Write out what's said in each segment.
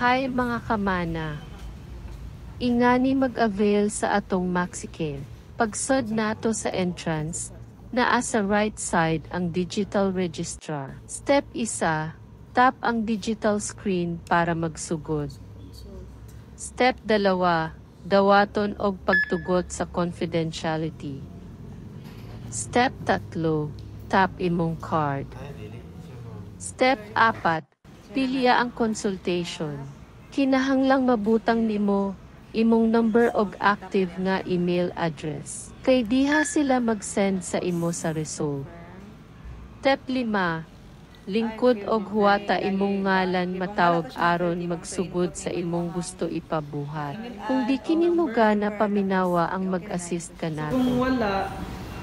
Hi mga kamana. Ingani mag-avail sa atong MaxiCare. Pagsod nato sa entrance, naa sa right side ang digital registrar. Step 1, tap ang digital screen para magsugod. Step 2, dawaton og pagtugot sa confidentiality. Step 3, tap imong card. Step 4, pilya ang consultation. Kinahanglang mabutang nimo imong number og active nga email address. Kay diha sila mag-send sa imo sa result. Step 5, lingkod og huwata imong ngalan matawag aron magsugod sa imong gusto ipabuhat. Kung di kini mo gana paminawa ang mag-assist kanato. Kung wala,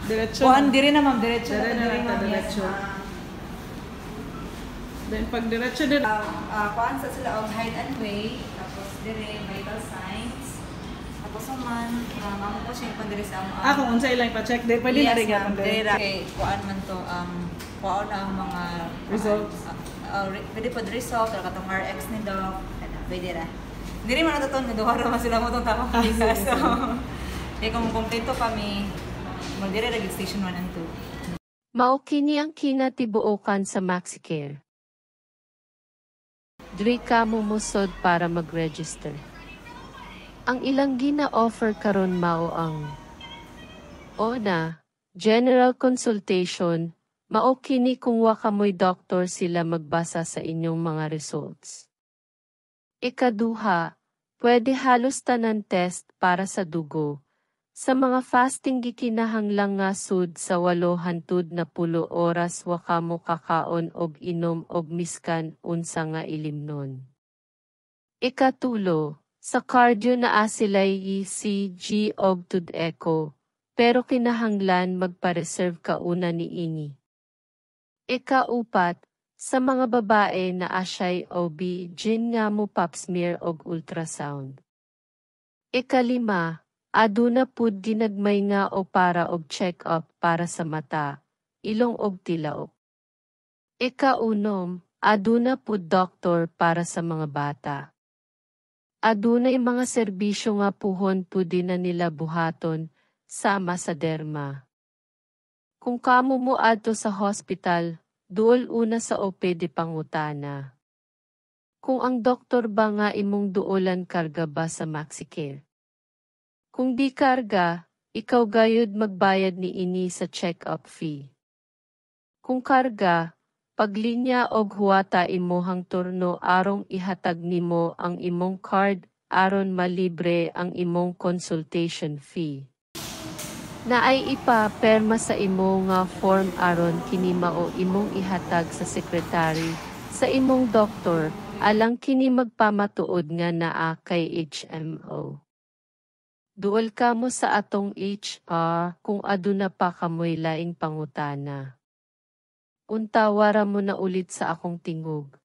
diretso. Kuan diri na ma'am, diretso. Dire na lang ta diretso. Then pag diretso din. Kuan sa sila og height and weight, tapos dire vital signs. Tapos man, mamo po siya kung dire sa Ah, kung unsa ilang pa-check, pwede na rin yapon dire. Okay, kuan man to kuan ang mga Results. Pwede po result or katong RX ni doc, pwede ra. Diri man natuton nga duha ra man sila mo tong tama kisa. So, kung kompleto kami, mo dire ra gid station 1 and 2. Mao kini ang kinatibuokan sa MaxiCare. Diri ka mumusod para mag-register. Ang ilang gina-offer karon mao ang una, general consultation, mao kini kung wa kamoy doktor sila magbasa sa inyong mga results. Ikaduha, pwede halos tanan test para sa dugo. Sa mga fasting gikinahanglang nga sud sa 8 hangtod na 10 oras wa kamo kakaon og inom og miskan unsa nga ilimnon. Ikatulo, sa cardio naa sila'y ECG og tud echo, pero kinahanglan magpa-reserve ka una niini. Ikaupat, sa mga babae na asyay OB, gyn nga mo pap smear og ultrasound. Ikalima, aduna pud ginagmay nga o para og check-up para sa mata, ilong og tilaok. Ikaunom, aduna pud doktor para sa mga bata. Adunay mga serbisyo nga puhon pudi na nila buhaton, sama sa derma. Kung kamo mo adto sa hospital, duol una sa OPD pangutana. Kung ang doktor ba nga imong duolan karga ba sa MaxiCare? Kung di karga, ikaw gayud magbayad ni ini sa check-up fee. Kung karga, paglinya og huwata imuhang turno arong ihatag nimo ang imong card aron malibre ang imong consultation fee. Naay ipa-perma sa imo nga form aron kini mao imong ihatag sa sekretary sa imong doktor alang kini magpamatuod nga naa kay HMO. Duol kamo sa atong HR kung aduna pa kamoy laing pangutana. Untawara mo na ulit sa akong tingog.